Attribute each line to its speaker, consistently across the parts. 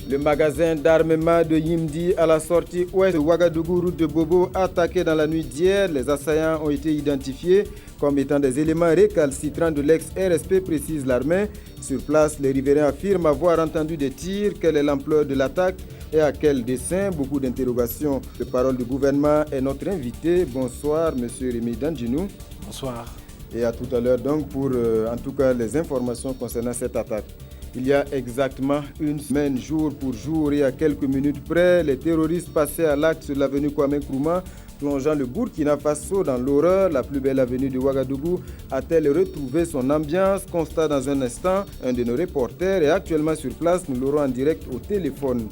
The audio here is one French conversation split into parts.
Speaker 1: Le magasin d'armement de Yimdi à la sortie ouest de Ouagadougou, route de Bobo, attaqué dans la nuit d'hier. Les assaillants ont été identifiés comme étant des éléments récalcitrants de l'ex-RSP, précise l'armée. Sur place, les riverains affirment avoir entendu des tirs. Quelle est l'ampleur de l'attaque et à quel dessein? Beaucoup d'interrogations. Le parole du gouvernement est notre invité. Bonsoir, monsieur Rémi Dandjinou.
Speaker 2: Bonsoir.
Speaker 1: Et à tout à l'heure donc pour en tout cas les informations concernant cette attaque. Il y a exactement une semaine, jour pour jour et à quelques minutes près, les terroristes passaient à l'acte sur l'avenue Kwame Nkrumah, plongeant le Burkina Faso dans l'horreur. La plus belle avenue de Ouagadougou a-t-elle retrouvé son ambiance? Constat dans un instant. Un de nos reporters est actuellement sur place. Nous l'aurons en direct au téléphone.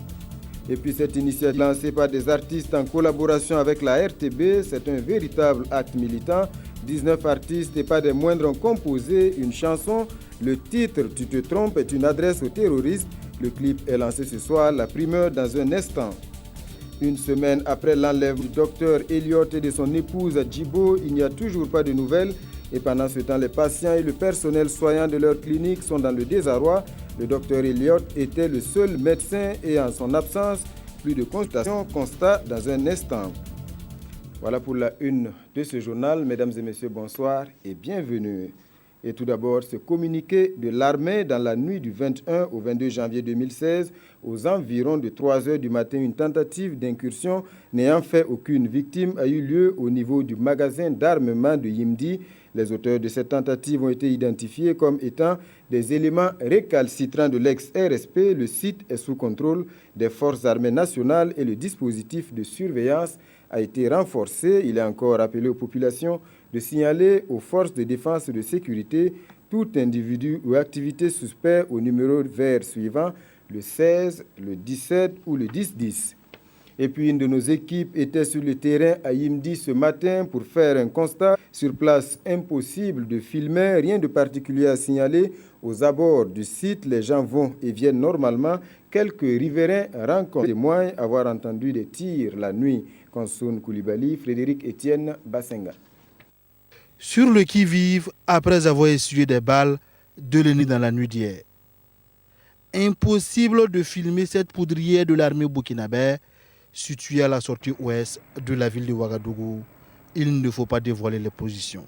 Speaker 1: Et puis cette initiative lancée par des artistes en collaboration avec la RTB, c'est un véritable acte militant. 19 artistes et pas des moindres ont composé une chanson. Le titre « Tu te trompes » est une adresse aux terroristes. Le clip est lancé ce soir, la primeur dans un instant. Une semaine après l'enlèvement du docteur Elliott et de son épouse Djibo, il n'y a toujours pas de nouvelles. Et pendant ce temps, les patients et le personnel soignant de leur clinique sont dans le désarroi. Le docteur Elliott était le seul médecin et en son absence, plus de consultations. Constat dans un instant. Voilà pour la une de ce journal. Mesdames et messieurs, bonsoir et bienvenue. Et tout d'abord, ce communiqué de l'armée dans la nuit du 21 au 22 janvier 2016, aux environs de 3 heures du matin, une tentative d'incursion n'ayant fait aucune victime a eu lieu au niveau du magasin d'armement de Yimdi. Les auteurs de cette tentative ont été identifiés comme étant des éléments récalcitrants de l'ex-RSP. Le site est sous contrôle des forces armées nationales et le dispositif de surveillance a été renforcé. Il est encore appelé aux populations de signaler aux forces de défense et de sécurité tout individu ou activité suspect au numéro vert suivant, le 16, le 17 ou le 1010. Et puis une de nos équipes était sur le terrain à Yimdi ce matin pour faire un constat. Sur place, impossible de filmer, rien de particulier à signaler. Aux abords du site, les gens vont et viennent normalement. Quelques riverains rencontrent témoignent avoir entendu des tirs la nuit. Konsoun Koulibaly, Frédéric Etienne Bassenga.
Speaker 2: Sur le qui-vive, après avoir essuyé des balles de l'ennemi dans la nuit d'hier. Impossible de filmer cette poudrière de l'armée burkinabé située à la sortie ouest de la ville de Ouagadougou. Il ne faut pas dévoiler les positions.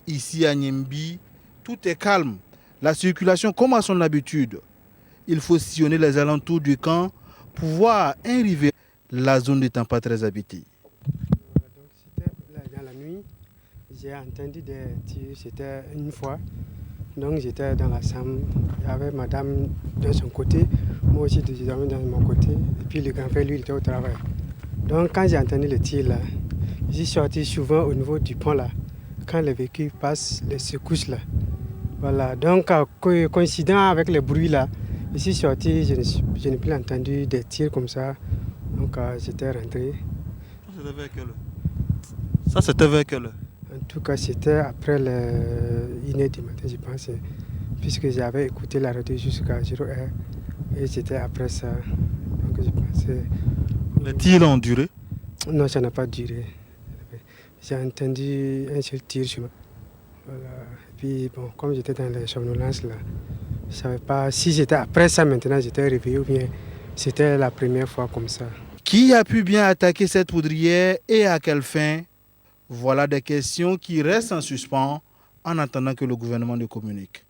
Speaker 2: Ici à Nyembi, tout est calme. La circulation comme à son habitude. Il faut sillonner les alentours du camp pour voir un rivière. La zone n'étant pas très habitée.
Speaker 3: Donc c'était dans la nuit, j'ai entendu des tirs, c'était une fois. Donc j'étais dans la chambre, il y avait madame de son côté, moi aussi je dormais de mon côté, et puis le grand-père lui il était au travail. Donc quand j'ai entendu les tirs là, j'ai sorti souvent au niveau du pont là, quand les véhicules passent, les secousses là. Voilà, donc coïncident avec les bruits là, je suis sorti, je n'ai plus entendu des tirs comme ça. Donc j'étais rentré.
Speaker 2: Ça c'était vers quelle heure?
Speaker 3: En tout cas c'était après le 1h du matin je pense, puisque j'avais écouté la radio jusqu'à 0h et c'était après ça. Donc je pensais...
Speaker 2: Les tirs ont duré?
Speaker 3: Non, ça n'a pas duré. J'ai entendu un seul tir sur moi. Voilà. Et puis bon, comme j'étais dans les somnolences là, je ne savais pas si j'étais après ça maintenant j'étais réveillé ou bien c'était la première fois comme ça.
Speaker 2: Qui a pu bien attaquer cette poudrière et à quelle fin? Voilà des questions qui restent en suspens en attendant que le gouvernement ne communique.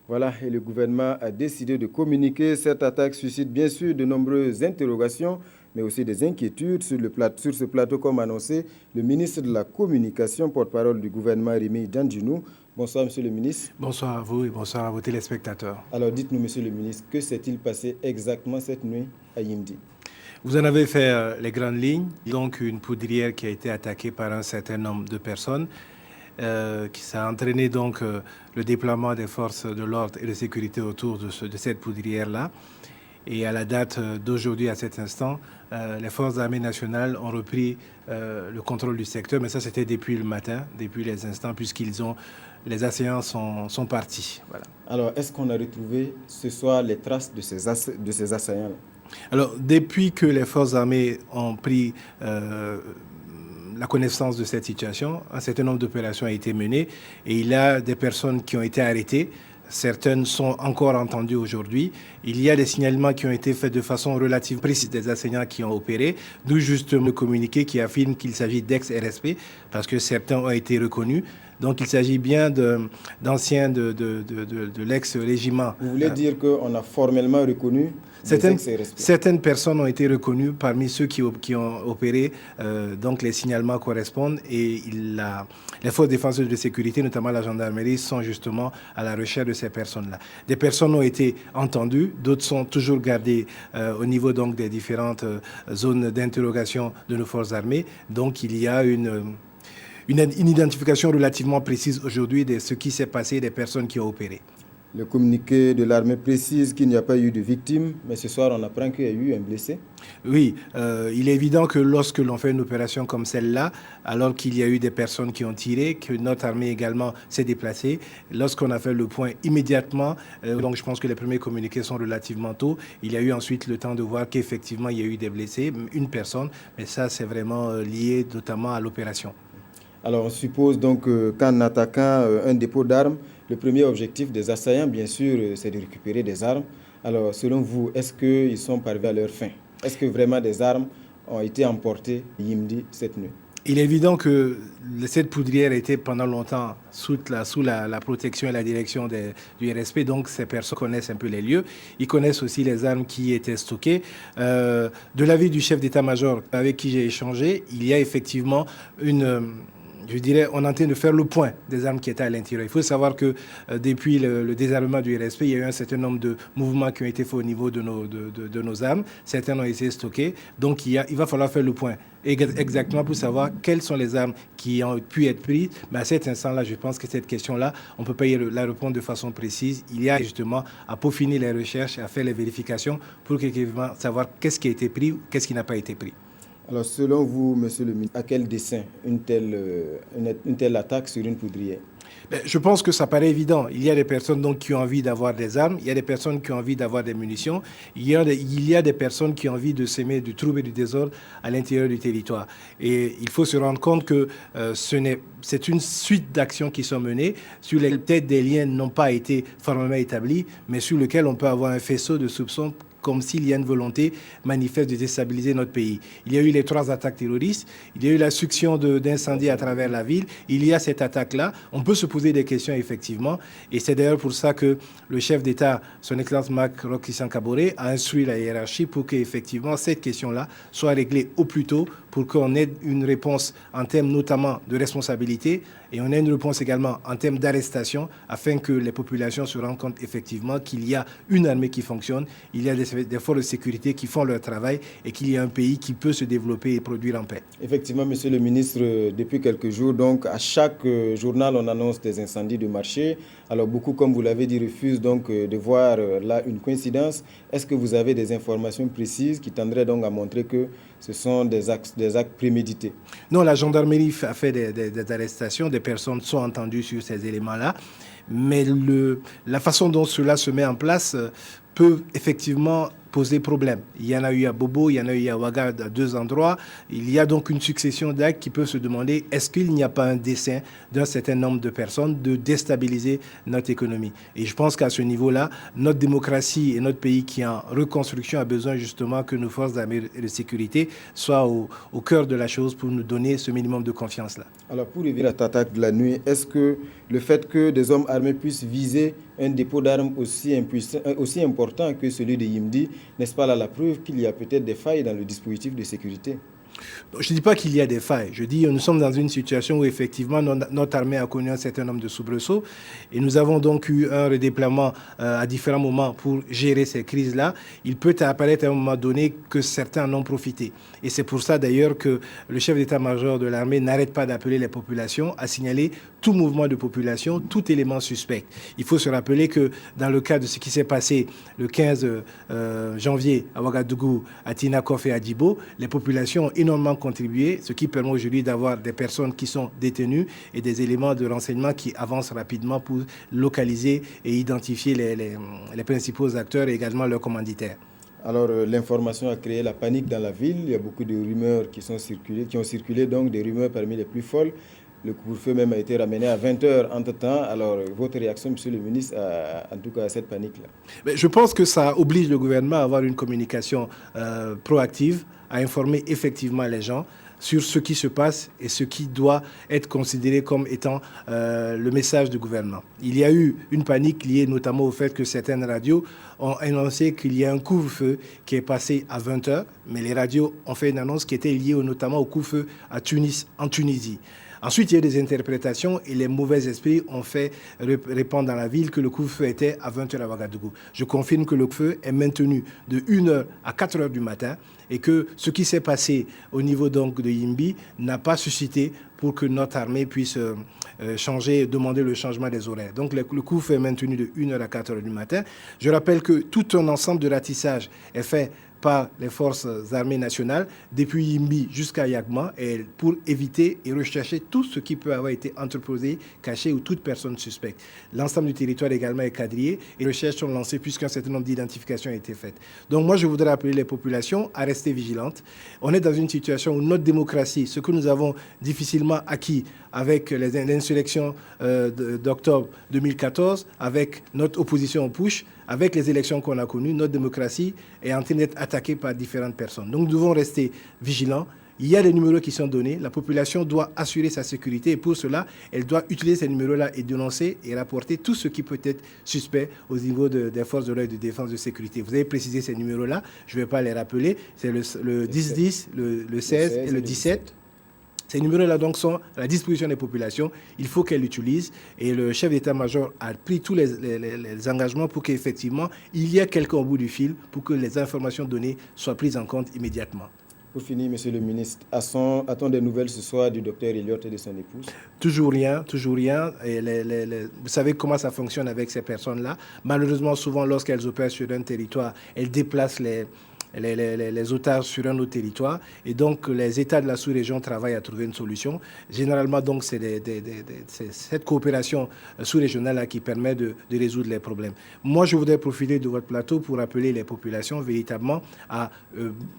Speaker 1: Voilà, et le gouvernement a décidé de communiquer. Cette attaque suscite bien sûr de nombreuses interrogations, mais aussi des inquiétudes sur ce plateau, comme annoncé, le ministre de la Communication, porte-parole du gouvernement, Rémi Dandjinou. Bonsoir, monsieur le ministre.
Speaker 4: Bonsoir à vous et bonsoir à vos téléspectateurs.
Speaker 1: Alors, dites-nous, monsieur le ministre, que s'est-il passé exactement cette nuit à Yimdi?
Speaker 4: Vous en avez fait les grandes lignes. Donc, une poudrière qui a été attaquée par un certain nombre de personnes, qui a entraîné donc le déploiement des forces de l'ordre et de sécurité autour de cette poudrière-là. Et à la date d'aujourd'hui, à cet instant, les forces armées nationales ont repris le contrôle du secteur, mais ça c'était depuis le matin, depuis les instants, les assaillants sont partis. Voilà.
Speaker 1: Alors, est-ce qu'on a retrouvé ce soir les traces de ces assaillants-là?
Speaker 4: Alors, depuis que les forces armées ont pris la connaissance de cette situation, un certain nombre d'opérations ont été menées et il y a des personnes qui ont été arrêtées certaines sont encore entendues aujourd'hui. Il y a des signalements qui ont été faits de façon relativement précise des enseignants qui ont opéré, d'où justement le communiqué qui affirme qu'il s'agit d'ex-RSP, parce que certains ont été reconnus. Donc il s'agit bien d'anciens de l'ex-régiment.
Speaker 1: Vous voulez dire qu'on a formellement reconnu
Speaker 4: certaines personnes ont été reconnues parmi ceux qui ont opéré, donc les signalements correspondent et les forces défensives de sécurité, notamment la gendarmerie, sont justement à la recherche de ces personnes-là. Des personnes ont été entendues, d'autres sont toujours gardées au niveau donc des différentes zones d'interrogation de nos forces armées. Donc il y a une identification relativement précise aujourd'hui de ce qui s'est passé, des personnes qui ont opéré.
Speaker 1: Le communiqué de l'armée précise qu'il n'y a pas eu de victimes, mais ce soir on apprend qu'il y a eu un blessé.
Speaker 4: Oui, il est évident que lorsque l'on fait une opération comme celle-là, alors qu'il y a eu des personnes qui ont tiré, que notre armée également s'est déplacée, lorsqu'on a fait le point immédiatement, donc je pense que les premiers communiqués sont relativement tôt, il y a eu ensuite le temps de voir qu'effectivement il y a eu des blessés, une personne, mais ça c'est vraiment lié notamment à l'opération.
Speaker 1: Alors on suppose donc qu'en attaquant un dépôt d'armes, le premier objectif des assaillants, bien sûr, c'est de récupérer des armes. Alors selon vous, est-ce qu'ils sont parvenus à leur fin? Est-ce que vraiment des armes ont été emportées à Yimdi cette nuit?
Speaker 4: Il est évident que cette poudrière était pendant longtemps sous la protection et la direction du RSP, donc ces personnes connaissent un peu les lieux. Ils connaissent aussi les armes qui étaient stockées. De l'avis du chef d'état-major avec qui j'ai échangé, il y a effectivement on est en train de faire le point des armes qui étaient à l'intérieur. Il faut savoir que depuis le désarmement du RSP, il y a eu un certain nombre de mouvements qui ont été faits au niveau de nos armes. Certaines ont été stockées. Donc il va falloir faire le point exactement pour savoir quelles sont les armes qui ont pu être prises. Mais à cet instant-là, je pense que cette question-là, on ne peut pas la répondre de façon précise. Il y a justement à peaufiner les recherches, à faire les vérifications pour savoir qu'est-ce qui a été pris ou qu'est-ce qui n'a pas été pris.
Speaker 1: Alors, selon vous, monsieur le ministre, à quel dessein une telle attaque sur une poudrière?
Speaker 4: Je pense que ça paraît évident. Il y a des personnes donc, qui ont envie d'avoir des armes, il y a des personnes qui ont envie d'avoir des munitions, il y a des personnes qui ont envie de s'aimer du trouble et du désordre à l'intérieur du territoire. Et il faut se rendre compte que c'est une suite d'actions qui sont menées sur lesquelles peut-être des liens n'ont pas été formellement établis, mais sur lesquels on peut avoir un faisceau de soupçons comme s'il y a une volonté manifeste de déstabiliser notre pays. Il y a eu les 3 attaques terroristes, il y a eu la succession d'incendies à travers la ville, il y a cette attaque-là. On peut se poser des questions, effectivement, et c'est d'ailleurs pour ça que le chef d'État, son Excellence Mac Roch Christian Kaboré, a instruit la hiérarchie pour qu'effectivement cette question-là soit réglée au plus tôt, pour qu'on ait une réponse en termes notamment de responsabilité, et on ait une réponse également en termes d'arrestation, afin que les populations se rendent compte effectivement qu'il y a une armée qui fonctionne, il y a des forces de sécurité qui font leur travail et qu'il y a un pays qui peut se développer et produire en paix.
Speaker 1: Effectivement, monsieur le ministre, depuis quelques jours, donc à chaque journal, on annonce des incendies de marché. Alors beaucoup, comme vous l'avez dit, refusent donc de voir là une coïncidence. Est-ce que vous avez des informations précises qui tendraient donc à montrer que ce sont des actes prémédités?
Speaker 4: Non, la gendarmerie a fait des arrestations, des personnes sont entendues sur ces éléments-là, mais la façon dont cela se met en place peut effectivement poser problème. Il y en a eu à Bobo, il y en a eu à Ouaga, à 2 endroits. Il y a donc une succession d'actes qui peuvent se demander est-ce qu'il n'y a pas un dessein d'un certain nombre de personnes de déstabiliser notre économie. Et je pense qu'à ce niveau-là, notre démocratie et notre pays qui est en reconstruction a besoin justement que nos forces d'armée et de sécurité soient au cœur de la chose pour nous donner ce minimum de confiance-là.
Speaker 1: Alors pour revenir à cette attaque de la nuit, est-ce que le fait que des hommes armés puissent viser un dépôt d'armes aussi important que celui de Yimdi, n'est-ce pas là la preuve qu'il y a peut-être des failles dans le dispositif de sécurité?
Speaker 4: Je ne dis pas qu'il y a des failles. Je dis que nous sommes dans une situation où effectivement notre armée a connu un certain nombre de soubresauts et nous avons donc eu un redéploiement à différents moments pour gérer ces crises-là. Il peut apparaître à un moment donné que certains en ont profité. Et c'est pour ça d'ailleurs que le chef d'état-major de l'armée n'arrête pas d'appeler les populations à signaler tout mouvement de population, tout élément suspect. Il faut se rappeler que dans le cas de ce qui s'est passé le 15 janvier à Ouagadougou, à Tinakov et à Djibo, les populations ont énormément contribué, ce qui permet aujourd'hui d'avoir des personnes qui sont détenues et des éléments de renseignement qui avancent rapidement pour localiser et identifier les principaux acteurs et également leurs commanditaires.
Speaker 1: Alors l'information a créé la panique dans la ville. Il y a beaucoup de rumeurs qui ont circulé, donc des rumeurs parmi les plus folles. Le couvre-feu même a été ramené à 20h entre-temps. Alors, votre réaction, monsieur le ministre, en tout cas à cette panique-là?
Speaker 4: Mais je pense que ça oblige le gouvernement à avoir une communication proactive, à informer effectivement les gens sur ce qui se passe et ce qui doit être considéré comme étant le message du gouvernement. Il y a eu une panique liée notamment au fait que certaines radios ont annoncé qu'il y a un couvre-feu qui est passé à 20h, mais les radios ont fait une annonce qui était liée notamment au couvre-feu à Tunis, en Tunisie. Ensuite, il y a des interprétations et les mauvais esprits ont fait répandre dans la ville que le couvre-feu était à 20h à Ouagadougou. Je confirme que le couvre-feu est maintenu de 1h à 4h du matin et que ce qui s'est passé au niveau donc de Yimbi n'a pas suscité pour que notre armée puisse demander le changement des horaires. Donc le couvre-feu est maintenu de 1h à 4h du matin. Je rappelle que tout un ensemble de ratissage est fait par les forces armées nationales depuis Yimbi jusqu'à Yagma et pour éviter et rechercher tout ce qui peut avoir été entreposé, caché ou toute personne suspecte. L'ensemble du territoire également est quadrillé et les recherches sont lancées puisqu'un certain nombre d'identifications ont été faites. Donc moi je voudrais appeler les populations à rester vigilantes. On est dans une situation où notre démocratie, ce que nous avons difficilement acquis avec l'insurrection d'octobre 2014, avec notre opposition au push, avec les élections qu'on a connues, notre démocratie est en train d'être attaquée par différentes personnes. Donc nous devons rester vigilants. Il y a des numéros qui sont donnés. La population doit assurer sa sécurité et pour cela, elle doit utiliser ces numéros-là et dénoncer et rapporter tout ce qui peut être suspect au niveau des forces de l'ordre de défense de sécurité. Vous avez précisé ces numéros-là, je ne vais pas les rappeler. C'est le 10-10, le 16 et le 17. Ces numéros-là donc sont à la disposition des populations. Il faut qu'elles l'utilisent. Et le chef d'état-major a pris tous les engagements pour qu'effectivement, il y ait quelqu'un au bout du fil pour que les informations données soient prises en compte immédiatement.
Speaker 1: Pour finir, monsieur le ministre, a-t-on des nouvelles ce soir du docteur Elliott et de son épouse?
Speaker 4: Toujours rien, toujours rien. Et vous savez comment ça fonctionne avec ces personnes-là. Malheureusement, souvent, lorsqu'elles opèrent sur un territoire, elles déplacent les otages sur un autre territoire et donc les États de la sous-région travaillent à trouver une solution. Généralement, donc, c'est cette coopération sous-régionale qui permet de résoudre les problèmes. Moi, je voudrais profiter de votre plateau pour appeler les populations véritablement à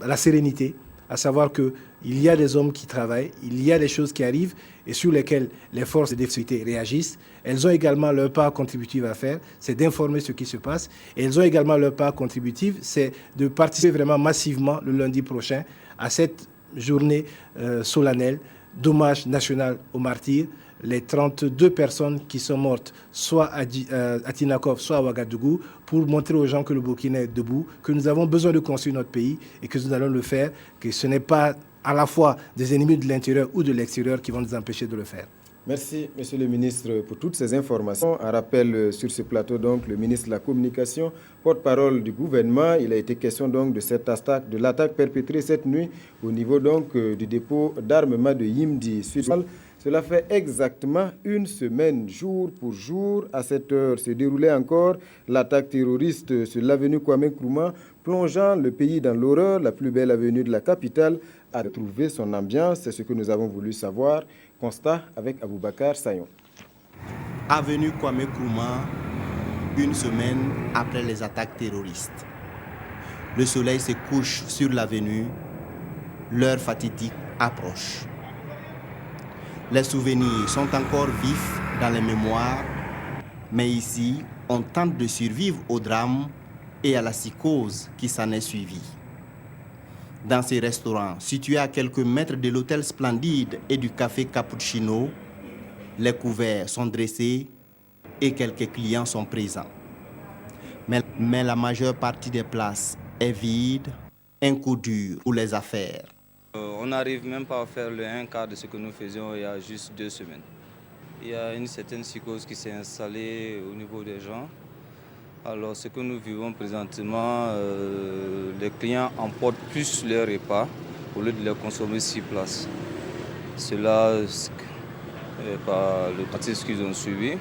Speaker 4: la sérénité, à savoir qu'il y a des hommes qui travaillent, il y a des choses qui arrivent et sur lesquelles les forces de sécurité réagissent. Elles ont également leur part contributive à faire, c'est d'informer ce qui se passe. Et elles ont également leur part contributive, c'est de participer vraiment massivement le lundi prochain à cette journée solennelle d'hommage national aux martyrs. Les 32 personnes qui sont mortes, soit à Tinakov, soit à Ouagadougou, pour montrer aux gens que le Burkina est debout, que nous avons besoin de construire notre pays et que nous allons le faire, que ce n'est pas à la fois des ennemis de l'intérieur ou de l'extérieur qui vont nous empêcher de le faire.
Speaker 1: Merci, monsieur le ministre, pour toutes ces informations. Un rappel sur ce plateau, donc, le ministre de la Communication, porte-parole du gouvernement. Il a été question donc de cette attaque, de l'attaque perpétrée cette nuit au niveau donc du dépôt d'armement de Yimdi. Cela fait exactement une semaine, jour pour jour. À cette heure se déroulait encore l'attaque terroriste sur l'avenue Kwame Nkrumah, plongeant le pays dans l'horreur. La plus belle avenue de la capitale a retrouvé son ambiance. C'est ce que nous avons voulu savoir. Constat avec Aboubakar Sayon.
Speaker 5: Avenue Kwame Nkrumah, une semaine après les attaques terroristes. Le soleil se couche sur l'avenue. L'heure fatidique approche. Les souvenirs sont encore vifs dans les mémoires, mais ici, on tente de survivre au drame et à la psychose qui s'en est suivie. Dans ces restaurants, situés à quelques mètres de l'hôtel Splendide et du café Cappuccino, les couverts sont dressés et quelques clients sont présents. Mais la majeure partie des places est vide, un coup dur pour les affaires.
Speaker 6: On n'arrive même pas à faire le 1/4 de ce que nous faisions il y a juste 2 semaines. Il y a une certaine psychose qui s'est installée au niveau des gens. Alors ce que nous vivons présentement, les clients emportent plus leurs repas au lieu de les consommer sur place. Cela par le processus qu'ils ont suivi.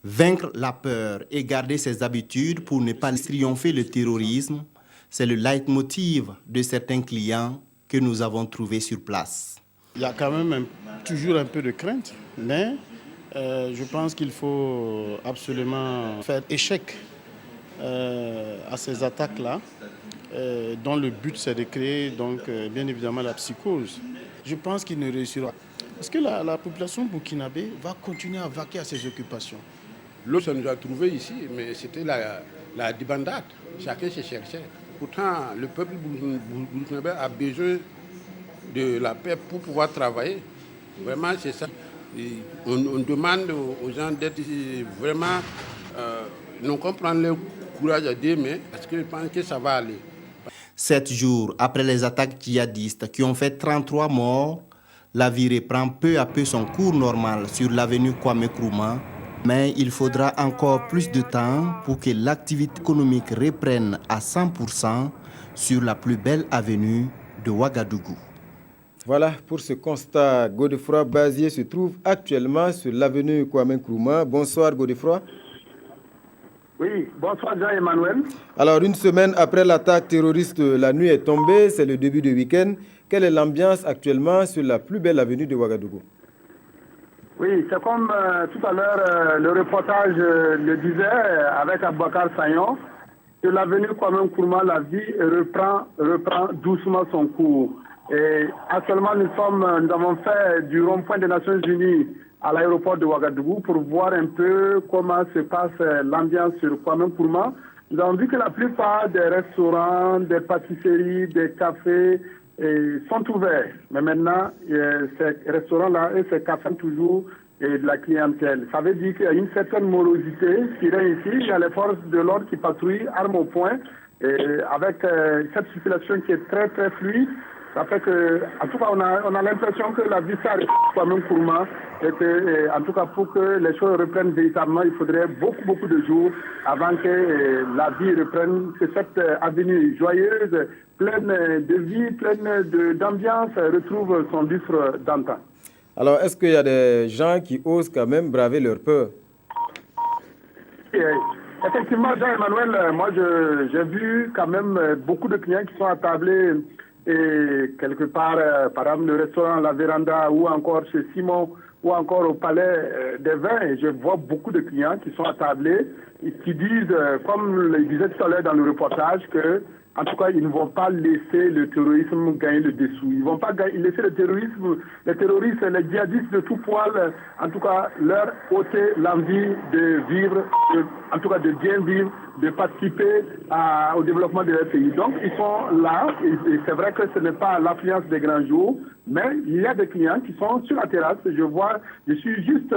Speaker 5: Vaincre la peur et garder ses habitudes pour ne pas triompher le terrorisme, c'est le leitmotiv de certains clients que nous avons trouvés sur place.
Speaker 7: Il y a quand même toujours un peu de crainte, mais je pense qu'il faut absolument faire échec à ces attaques-là, dont le but c'est de créer donc, bien évidemment la psychose. Je pense qu'il ne réussira pas. Parce que la population burkinabé va continuer à vaquer à ses occupations.
Speaker 8: L'eau, ça nous a trouvé ici, mais c'était la débandade. Chacun se cherchait. Pourtant, le peuple burkinabé a besoin de la paix pour pouvoir travailler. Vraiment, c'est ça. On demande aux gens d'être vraiment... non comprendre leur courage à dire, mais parce que je pense que ça va aller.
Speaker 5: 7 jours après les attaques djihadistes qui ont fait 33 morts, la vie reprend peu à peu son cours normal sur l'avenue Kwame Nkrumah. Mais il faudra encore plus de temps pour que l'activité économique reprenne à 100% sur la plus belle avenue de Ouagadougou.
Speaker 1: Voilà pour ce constat. Godefroy Bazier se trouve actuellement sur l'avenue Kwame Nkrumah. Bonsoir Godefroy.
Speaker 9: Oui, bonsoir Jean-Emmanuel.
Speaker 1: Alors, une semaine après l'attaque terroriste, la nuit est tombée, c'est le début du week-end. Quelle est l'ambiance actuellement sur la plus belle avenue de Ouagadougou?
Speaker 9: Oui, c'est comme tout à l'heure, le reportage le disait avec Aboubacar Sagnon. Sur l'avenue Kwame Nkrumah, la vie reprend doucement son cours. Et actuellement, nous avons fait du rond-point des Nations Unies à l'aéroport de Ouagadougou pour voir un peu comment se passe l'ambiance sur Kwame Nkrumah. Nous avons vu que la plupart des restaurants, des pâtisseries, des cafés sont ouverts. Mais maintenant, ces restaurants-là et ces cafés ont toujours de la clientèle. Ça veut dire qu'il y a une certaine morosité qui règne ici. Il y a les forces de l'ordre qui patrouillent, armes au poing, et avec cette circulation qui est très très fluide. Ça fait que, en tout cas, on a l'impression que la vie s'arrête Kwame Nkrumah et que, en tout cas, pour que les choses reprennent véritablement, il faudrait beaucoup de jours avant que la vie reprenne, que cette avenue joyeuse, pleine de vie, pleine d'ambiance, retrouve son lustre d'antan.
Speaker 1: Alors, est-ce qu'il y a des gens qui osent quand même braver leur peur?
Speaker 9: Effectivement, Jean-Emmanuel, moi, j'ai vu quand même beaucoup de clients qui sont attablés et quelque part, par exemple, le restaurant La Véranda ou encore chez Simon ou encore au Palais des Vins. Et je vois beaucoup de clients qui sont attablés et qui disent, comme le disait tout à l'heure dans le reportage, que en tout cas, ils ne vont pas laisser le terrorisme gagner le dessous. Ils ne vont pas laisser le terrorisme, les terroristes, les djihadistes de tout poil, en tout cas, leur ôter l'envie de vivre, en tout cas de bien vivre, de participer au développement de leur pays. Donc, ils sont là, et c'est vrai que ce n'est pas l'affluence des grands jours, mais il y a des clients qui sont sur la terrasse. Je suis juste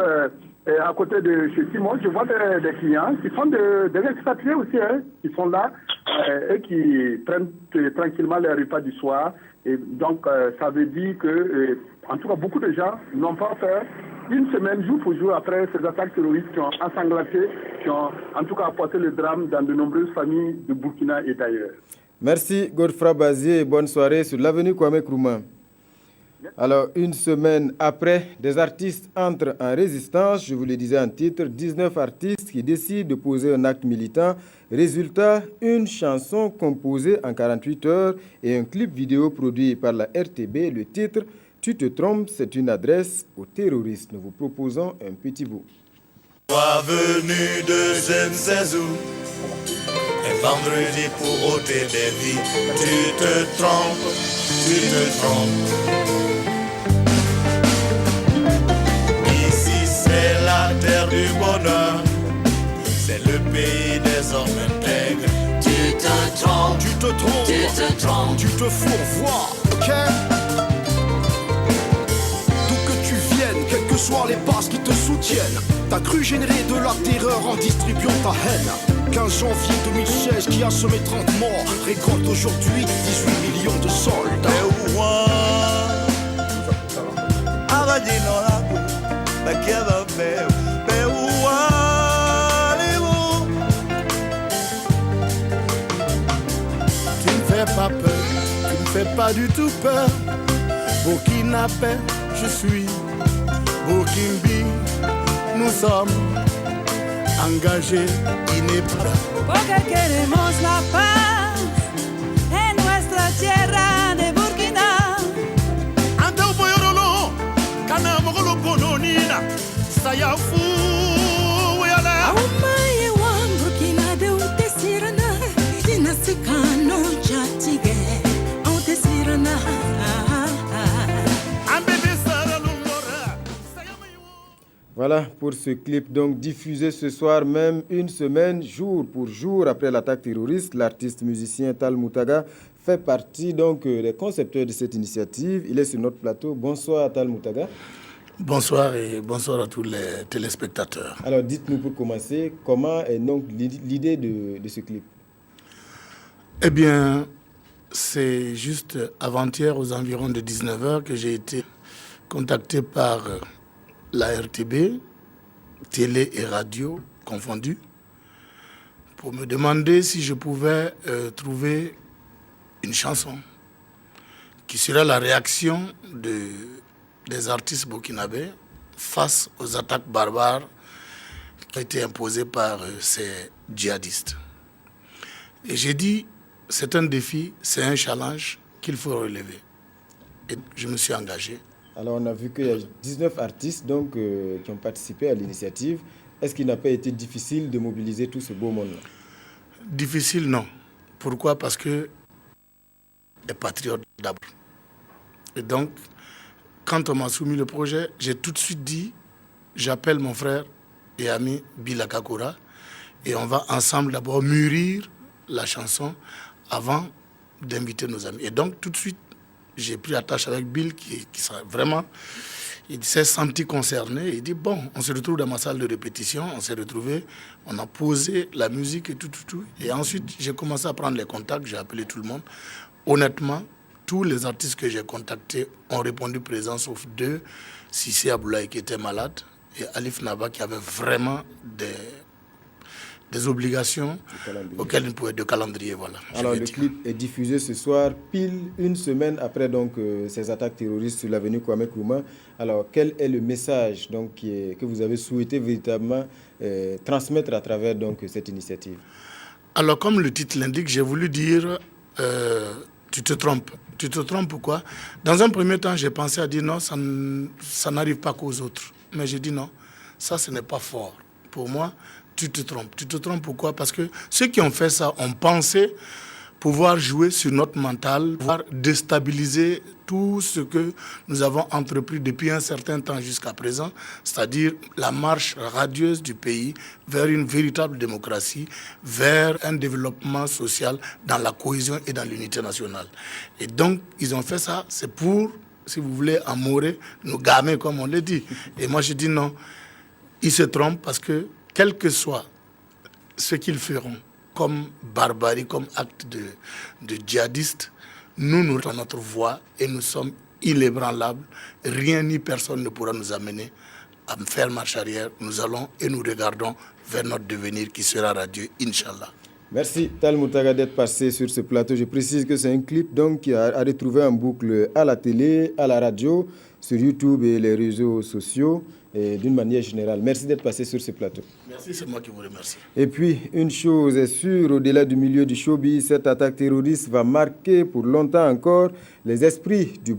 Speaker 9: à côté de chez Simon, je vois des clients qui sont des expatriés aussi, qui sont là et qui prennent tranquillement les repas du soir. Et donc, ça veut dire que, en tout cas, beaucoup de gens n'ont pas fait une semaine, jour pour jour, après ces attaques terroristes qui ont ensanglanté, qui ont en tout cas apporté le drame dans de nombreuses familles de Burkina et d'ailleurs.
Speaker 1: Merci Godefroy Bazier et bonne soirée sur l'avenue Kwame Nkrumah. Alors, une semaine après, des artistes entrent en résistance. Je vous le disais en titre, 19 artistes qui décident de poser un acte militant. Résultat, une chanson composée en 48 heures et un clip vidéo produit par la RTB. Le titre, Tu te trompes, c'est une adresse aux terroristes. Nous vous proposons un petit bout.
Speaker 10: Avenue de Zenzezou, un vendredi pour ôter des vies. Tu te trompes, tu te trompes. C'est la terre du bonheur, c'est le pays des hommes intègres. Tu te trompes, tu te trompes, tu te trompes, tu te fourvoies, ok? D'où que tu viennes, quelles que soient les bases qui te soutiennent, t'as cru générer de la terreur en distribuant ta haine. 15 janvier 2016 qui a semé 30 morts, récolte aujourd'hui 18 millions de soldats. Tu ne fais pas peur, tu ne fais pas du tout peur. Burkinabé, je suis Burkinabé, nous sommes engagés, inébranlables.
Speaker 11: Porque queremos la paz en nuestra tierra de Burkina.
Speaker 10: Ante upoyorolo, kana mogolo bononina, sayafu wala.
Speaker 11: Aumaye wa Burkina de utesirana, dinasikano chatige, utesirana.
Speaker 10: Ambebe sara lungora,
Speaker 1: Voilà pour ce clip donc diffusé ce soir même, une semaine, jour pour jour après l'attaque terroriste. L'artiste musicien Tal Moutaga fait partie donc des concepteurs de cette initiative. Il est sur notre plateau. Bonsoir Tal Moutaga.
Speaker 10: Bonsoir et bonsoir à tous les téléspectateurs.
Speaker 1: Alors dites-nous pour commencer, comment est donc l'idée de ce clip?
Speaker 10: Eh bien, c'est juste avant-hier aux environs de 19h que j'ai été contacté par la RTB, télé et radio confondus, pour me demander si je pouvais trouver une chanson qui serait la réaction des artistes burkinabés face aux attaques barbares qui ont été imposées par ces djihadistes. Et j'ai dit, c'est un défi, c'est un challenge qu'il faut relever. Et je me suis engagé.
Speaker 1: Alors on a vu qu'il y a 19 artistes donc, qui ont participé à l'initiative. Est-ce qu'il n'a pas été difficile de mobiliser tout ce beau monde-là?
Speaker 10: Difficile, non. Pourquoi? Parce que les patriotes d'abord. Et donc, quand on m'a soumis le projet, j'ai tout de suite dit, j'appelle mon frère et ami Bila Kakura et on va ensemble d'abord mûrir la chanson avant d'inviter nos amis. Et donc, tout de suite, j'ai pris attache avec Bill qui sera vraiment, il s'est senti concerné. Il dit, bon, on se retrouve dans ma salle de répétition, on s'est retrouvés, on a posé la musique et tout. Et ensuite, j'ai commencé à prendre les contacts, j'ai appelé tout le monde. Honnêtement, tous les artistes que j'ai contactés ont répondu présent, sauf deux, Sissi Aboulaye qui était malade et Alif Naba qui avait vraiment des obligations auxquelles il ne pouvait de calendrier. Voilà,
Speaker 1: alors le clip est diffusé ce soir, pile une semaine après donc, ces attaques terroristes sur l'avenue Kwame Nkrumah. Alors quel est le message donc, que vous avez souhaité véritablement transmettre à travers donc, cette initiative?
Speaker 10: Alors comme le titre l'indique, j'ai voulu dire tu te trompes. Tu te trompes pourquoi? Dans un premier temps, j'ai pensé à dire non, ça n'arrive pas qu'aux autres. Mais j'ai dit non, ça ce n'est pas fort. Pour moi, tu te trompes. Tu te trompes pourquoi? Parce que ceux qui ont fait ça ont pensé pouvoir jouer sur notre mental, pouvoir déstabiliser tout ce que nous avons entrepris depuis un certain temps jusqu'à présent, c'est-à-dire la marche radieuse du pays vers une véritable démocratie, vers un développement social dans la cohésion et dans l'unité nationale. Et donc, ils ont fait ça, c'est pour, si vous voulez, amourer, nous gamer, comme on le dit. Et moi, je dis non, ils se trompent parce que, quel que soit ce qu'ils feront, comme barbarie, comme acte de djihadiste, nous avons notre voix et nous sommes inébranlables. Rien ni personne ne pourra nous amener à faire marche arrière. Nous allons et nous regardons vers notre devenir qui sera radieux, Inch'Allah.
Speaker 1: Merci Tal Moutaga d'être passé sur ce plateau. Je précise que c'est un clip donc, qui a retrouvé en boucle à la télé, à la radio, sur YouTube et les réseaux sociaux. Et d'une manière générale. Merci d'être passé sur ce plateau.
Speaker 10: Merci, c'est moi qui vous remercie.
Speaker 1: Et puis, une chose est sûre, au-delà du milieu du showbiz, cette attaque terroriste va marquer pour longtemps encore les esprits des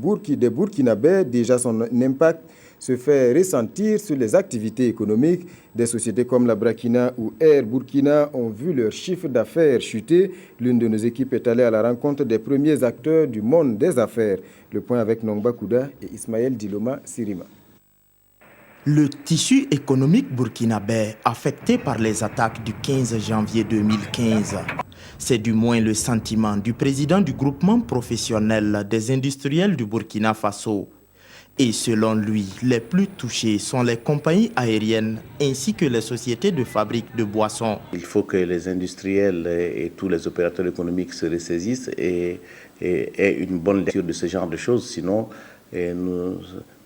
Speaker 1: Burkinabés. Déjà, son impact se fait ressentir sur les activités économiques. Des sociétés comme la Brakina ou Air Burkina ont vu leur chiffre d'affaires chuter. L'une de nos équipes est allée à la rencontre des premiers acteurs du monde des affaires. Le point avec Nongba Kouda et Ismaël Diloma Sirima.
Speaker 12: Le tissu économique burkinabé affecté par les attaques du 15 janvier 2015. C'est du moins le sentiment du président du groupement professionnel des industriels du Burkina Faso. Et selon lui, les plus touchés sont les compagnies aériennes ainsi que les sociétés de fabrique de boissons.
Speaker 13: Il faut que les industriels et tous les opérateurs économiques se ressaisissent et aient une bonne lecture de ce genre de choses. Sinon,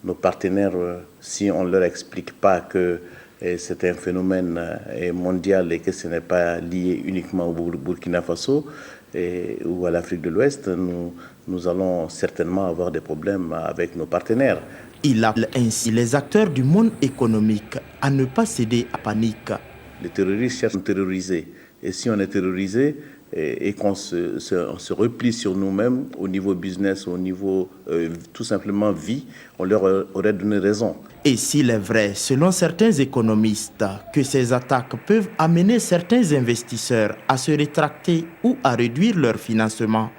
Speaker 13: nos partenaires, si on ne leur explique pas que c'est un phénomène mondial et que ce n'est pas lié uniquement au Burkina Faso ou à l'Afrique de l'Ouest, nous allons certainement avoir des problèmes avec nos partenaires.
Speaker 12: Il appelle ainsi les acteurs du monde économique à ne pas céder à panique.
Speaker 13: Les terroristes cherchent à nous terroriser. Et si on est terrorisé et qu'on se replie sur nous-mêmes au niveau business, au niveau tout simplement vie, on leur aurait donné raison.
Speaker 12: Et s'il est vrai, selon certains économistes, que ces attaques peuvent amener certains investisseurs à se rétracter ou à réduire leur financement,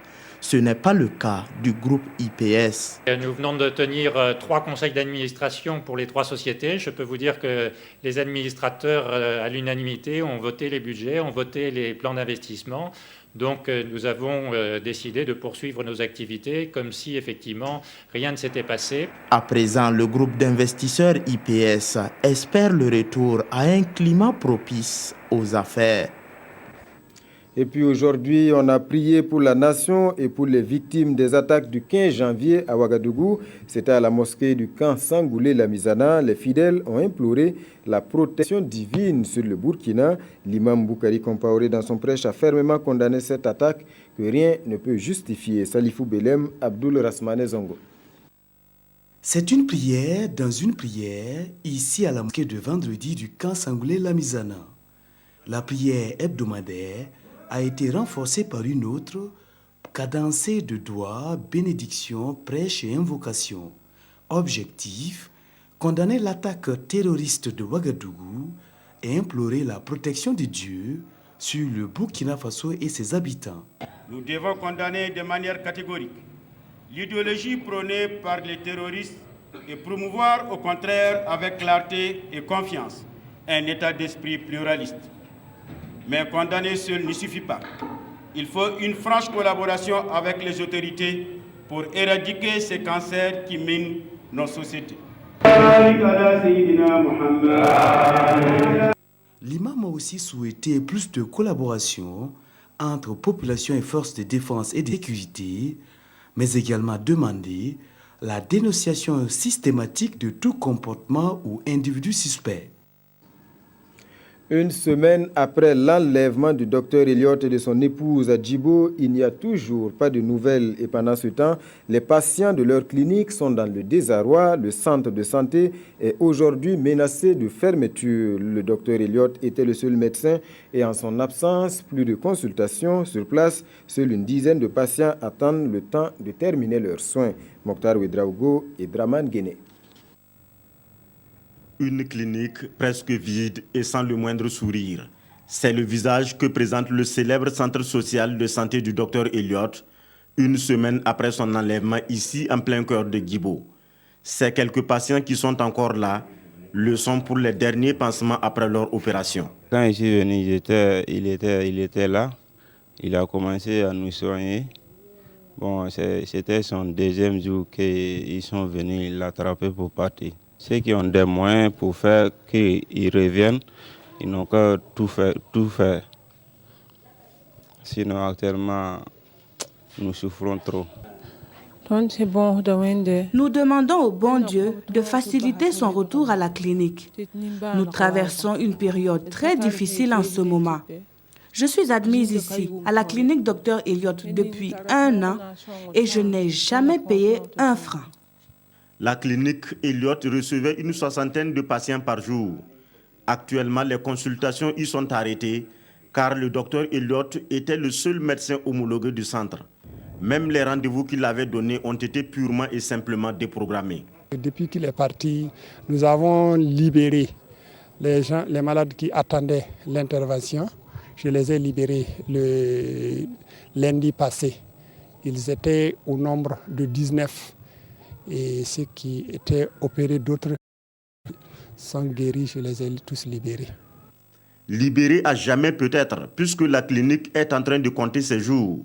Speaker 12: Ce n'est pas le cas du groupe IPS.
Speaker 14: Nous venons de tenir 3 conseils d'administration pour les 3 sociétés. Je peux vous dire que les administrateurs, à l'unanimité, ont voté les budgets, ont voté les plans d'investissement. Donc nous avons décidé de poursuivre nos activités comme si effectivement rien ne s'était passé.
Speaker 12: À présent, le groupe d'investisseurs IPS espère le retour à un climat propice aux affaires.
Speaker 1: Et puis aujourd'hui, on a prié pour la nation et pour les victimes des attaques du 15 janvier à Ouagadougou. C'était à la mosquée du camp Sangoulé-Lamizana. Les fidèles ont imploré la protection divine sur le Burkina. L'imam Boukari Compaoré, dans son prêche, a fermement condamné cette attaque que rien ne peut justifier. Salifou Belem, Abdoul Rasmane Zongo.
Speaker 15: C'est une prière dans une prière, ici à la mosquée de vendredi du camp Sangoulé-Lamizana. La prière hebdomadaire a été renforcée par une autre, cadencée de doigts, bénédictions, prêches et invocations. Objectif, condamner l'attaque terroriste de Ouagadougou et implorer la protection de Dieu sur le Burkina Faso et ses habitants.
Speaker 16: Nous devons condamner de manière catégorique l'idéologie prônée par les terroristes et promouvoir au contraire avec clarté et confiance un état d'esprit pluraliste. Mais condamner seul ne suffit pas. Il faut une franche collaboration avec les autorités pour éradiquer ces cancers qui minent nos sociétés.
Speaker 15: L'imam a aussi souhaité plus de collaboration entre population et forces de défense et de sécurité, mais également demandé la dénonciation systématique de tout comportement ou individu suspect.
Speaker 1: Une semaine après l'enlèvement du docteur Elliott et de son épouse à Djibo, il n'y a toujours pas de nouvelles et pendant ce temps, les patients de leur clinique sont dans le désarroi. Le centre de santé est aujourd'hui menacé de fermeture. Le docteur Elliott était le seul médecin et en son absence, plus de consultations sur place. Seule une dizaine de patients attendent le temps de terminer leurs soins. Mokhtar Ouedraogo et Draman Guéné.
Speaker 5: Une clinique presque vide et sans le moindre sourire. C'est le visage que présente le célèbre centre social de santé du docteur Elliott, une semaine après son enlèvement ici en plein cœur de Djibo. Ces quelques patients qui sont encore là le sont pour les derniers pansements après leur opération.
Speaker 17: Quand je suis venu, il était là. Il a commencé à nous soigner. Bon, c'était son deuxième jour qu'ils sont venus l'attraper pour partir. Ceux qui ont des moyens pour faire qu'ils reviennent, ils n'ont qu'à tout faire. Sinon, actuellement, nous souffrons trop.
Speaker 18: Nous demandons au bon Dieu de faciliter son retour à la clinique. Nous traversons une période très difficile en ce moment. Je suis admise ici, à la clinique Dr Elliott, depuis 1 an et je n'ai jamais payé 1 franc.
Speaker 5: La clinique Elliott recevait une 60aine de patients par jour. Actuellement, les consultations y sont arrêtées car le docteur Elliott était le seul médecin homologué du centre. Même les rendez-vous qu'il avait donnés ont été purement et simplement déprogrammés.
Speaker 19: Depuis qu'il est parti, nous avons libéré les malades qui attendaient l'intervention. Je les ai libérés le lundi passé. Ils étaient au nombre de 19. Et ceux qui étaient opérés, d'autres sont guéris, je les ai tous libérés.
Speaker 5: Libérés à jamais peut-être, puisque la clinique est en train de compter ses jours.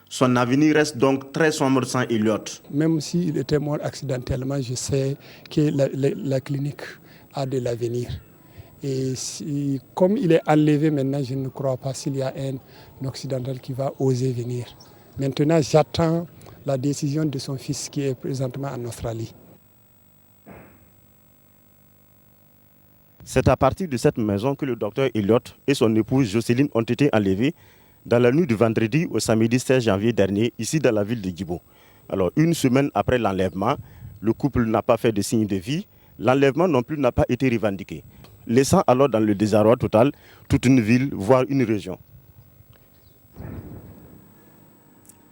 Speaker 5: Son avenir reste donc très sombre sans Elliott.
Speaker 19: Même s'il était mort accidentellement, je sais que la clinique a de l'avenir. Et comme il est enlevé maintenant, je ne crois pas s'il y a un occidental qui va oser venir. Maintenant, j'attends la décision de son fils qui est présentement en Australie.
Speaker 5: C'est à partir de cette maison que le docteur Elliott et son épouse Jocelyne ont été enlevés dans la nuit du vendredi au samedi 16 janvier dernier, ici dans la ville de Djibo. Alors, une semaine après l'enlèvement, le couple n'a pas fait de signe de vie. L'enlèvement non plus n'a pas été revendiqué, laissant alors dans le désarroi total toute une ville, voire une région.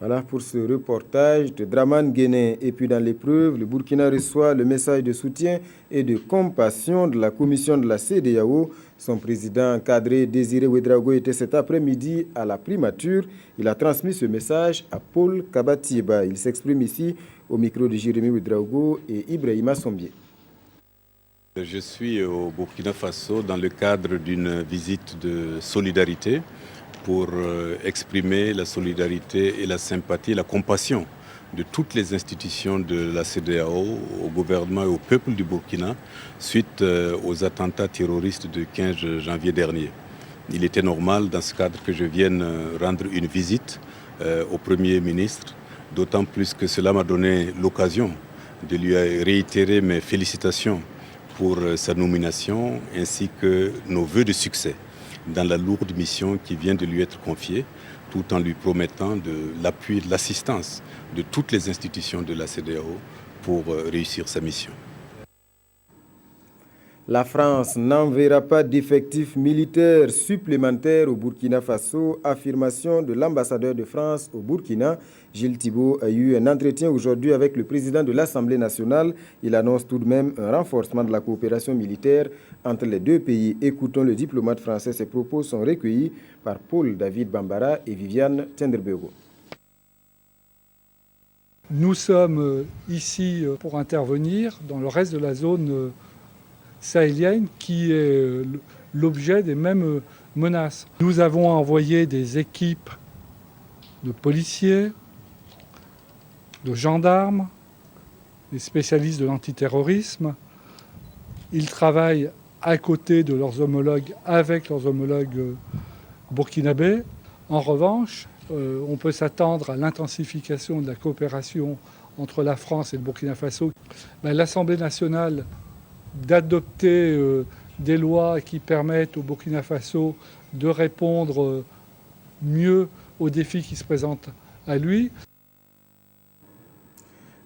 Speaker 1: Voilà pour ce reportage de Draman Guéné. Et puis dans l'épreuve, le Burkina reçoit le message de soutien et de compassion de la commission de la CEDEAO. Son président cadré Désiré Ouédraogo était cet après-midi à la primature. Il a transmis ce message à Paul Kabatieba. Il s'exprime ici au micro de Jérémy Ouédraogo et Ibrahima Sombié.
Speaker 20: Je suis au Burkina Faso dans le cadre d'une visite de solidarité pour exprimer la solidarité et la sympathie, la compassion de toutes les institutions de la CEDEAO, au gouvernement et au peuple du Burkina, suite aux attentats terroristes du 15 janvier dernier. Il était normal dans ce cadre que je vienne rendre une visite au Premier ministre, d'autant plus que cela m'a donné l'occasion de lui réitérer mes félicitations pour sa nomination ainsi que nos vœux de succès dans la lourde mission qui vient de lui être confiée, tout en lui promettant de l'appui et de l'assistance de toutes les institutions de la CEDEAO pour réussir sa mission.
Speaker 1: La France n'enverra pas d'effectifs militaires supplémentaires au Burkina Faso. Affirmation de l'ambassadeur de France au Burkina. Gilles Thibault a eu un entretien aujourd'hui avec le président de l'Assemblée nationale. Il annonce tout de même un renforcement de la coopération militaire entre les deux pays. Écoutons le diplomate français. Ses propos sont recueillis par Paul David Bambara et Viviane Tenderbego.
Speaker 21: Nous sommes ici pour intervenir dans le reste de la zone sahélienne qui est l'objet des mêmes menaces. Nous avons envoyé des équipes de policiers, de gendarmes, des spécialistes de l'antiterrorisme. Ils travaillent à côté de leurs homologues, avec leurs homologues burkinabés. En revanche, on peut s'attendre à l'intensification de la coopération entre la France et le Burkina Faso. L'Assemblée nationale d'adopter des lois qui permettent au Burkina Faso de répondre mieux aux défis qui se présentent à lui.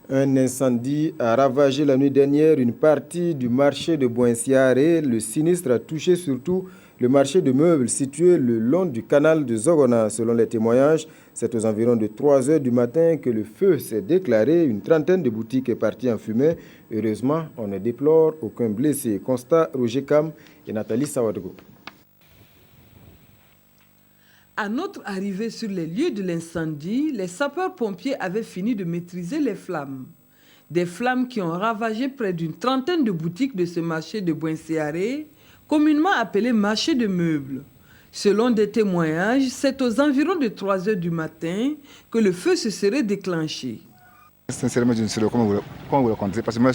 Speaker 1: Un incendie a ravagé la nuit dernière une partie du marché de Boinsiaré. Le sinistre a touché surtout le marché de meubles situé le long du canal de Zogona. Selon les témoignages, c'est aux environs de 3 heures du matin que le feu s'est déclaré. Une trentaine de boutiques est partie en fumée. Heureusement, on ne déplore aucun blessé. Constat Roger Kam et Nathalie Sawadego.
Speaker 22: À notre arrivée sur les lieux de l'incendie, les sapeurs-pompiers avaient fini de maîtriser les flammes. Des flammes qui ont ravagé près d'une trentaine de boutiques de ce marché de Boinsiaré, communément appelé marché de meubles. Selon des témoignages, c'est aux environs de 3 heures du matin que le feu se serait déclenché.
Speaker 23: Sincèrement, je ne sais pas comment vous raconter, parce que moi,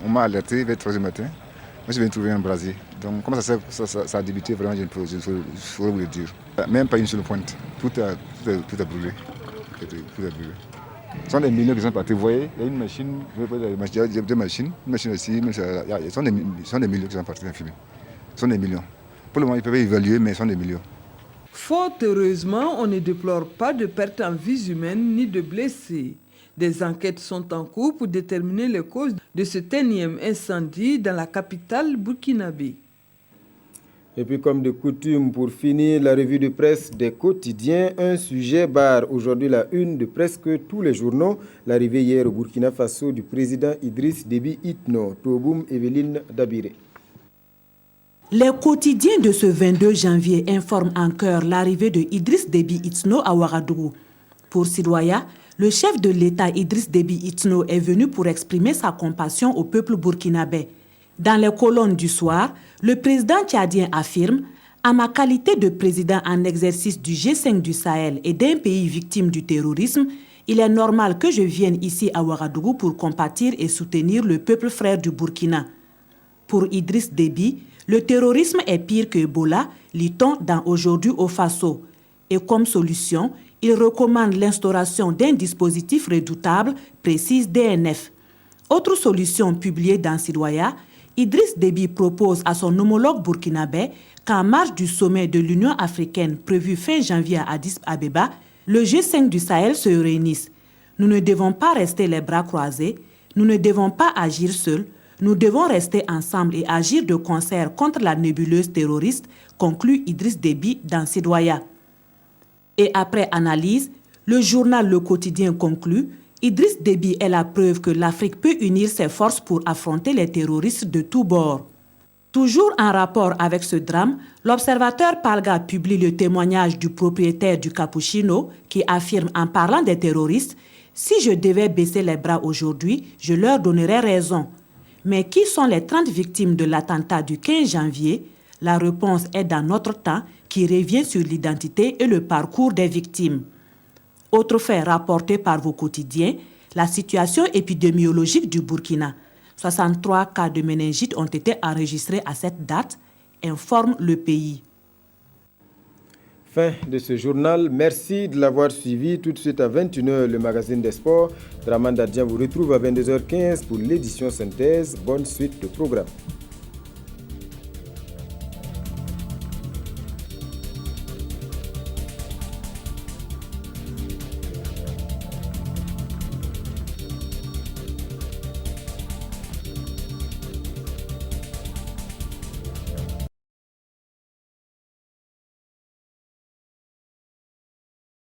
Speaker 23: on m'a alerté vers 3 heures du matin. Moi, je viens de trouver un brasier. Donc, comment ça a débuté, vraiment, je ne saurais vous le dire. Même pas une seule pointe. Tout a brûlé. Ce sont des millions qui sont partis. Vous voyez, il y a une machine, deux machines, une machine aussi. Ce sont des millions qui sont partis en fumée. Ce sont des millions. Pour le moment, ils peuvent évaluer, mais ce sont des millions.
Speaker 22: Fort heureusement, on ne déplore pas de pertes en vies humaines ni de blessés. Des enquêtes sont en cours pour déterminer les causes de cet énième incendie dans la capitale burkinabé.
Speaker 1: Et puis comme de coutume, pour finir, la revue de presse des quotidiens, un sujet barre aujourd'hui la une de presque tous les journaux. L'arrivée hier au Burkina Faso du président Idriss Déby Itno. Toboum Evelyne Dabiré.
Speaker 18: Les quotidiens de ce 22 janvier informent en chœur l'arrivée de Idriss Déby Itno à Ouagadougou. Pour Sidoya, le chef de l'État Idriss Déby Itno est venu pour exprimer sa compassion au peuple burkinabé. Dans les colonnes du soir, le président tchadien affirme « À ma qualité de président en exercice du G5 du Sahel et d'un pays victime du terrorisme, il est normal que je vienne ici à Ouagadougou pour compatir et soutenir le peuple frère du Burkina. » Pour Idriss Déby, le terrorisme est pire que Ebola, lit-on dans Aujourd'hui au Faso. Et comme solution, il recommande l'instauration d'un dispositif redoutable, précise DNF. Autre solution publiée dans Sidoya, Idriss Déby propose à son homologue burkinabé qu'en marge du sommet de l'Union africaine prévu fin janvier à Addis Abeba, le G5 du Sahel se réunisse. Nous ne devons pas rester les bras croisés, nous ne devons pas agir seuls, nous devons rester ensemble et agir de concert contre la nébuleuse terroriste, conclut Idriss Déby dans Sidoya. Et après analyse, Le journal Le Quotidien conclut: Idriss Déby est la preuve que l'Afrique peut unir ses forces pour affronter les terroristes de tous bords. Toujours en rapport avec ce drame, l'observateur Palga publie le témoignage du propriétaire du Cappuccino qui affirme en parlant des terroristes: si je devais baisser les bras aujourd'hui, je leur donnerais raison. Mais qui sont les 30 victimes de l'attentat du 15 janvier? La réponse est dans notre temps, qui revient sur l'identité et le parcours des victimes. Autre fait rapporté par vos quotidiens, la situation épidémiologique du Burkina. 63 cas de méningite ont été enregistrés à cette date, informe le pays.
Speaker 1: Fin de ce journal. Merci de l'avoir suivi. Tout de suite à 21h, le magazine des sports. Draman Dadjian vous retrouve à 22h15 pour l'édition synthèse. Bonne suite de programme.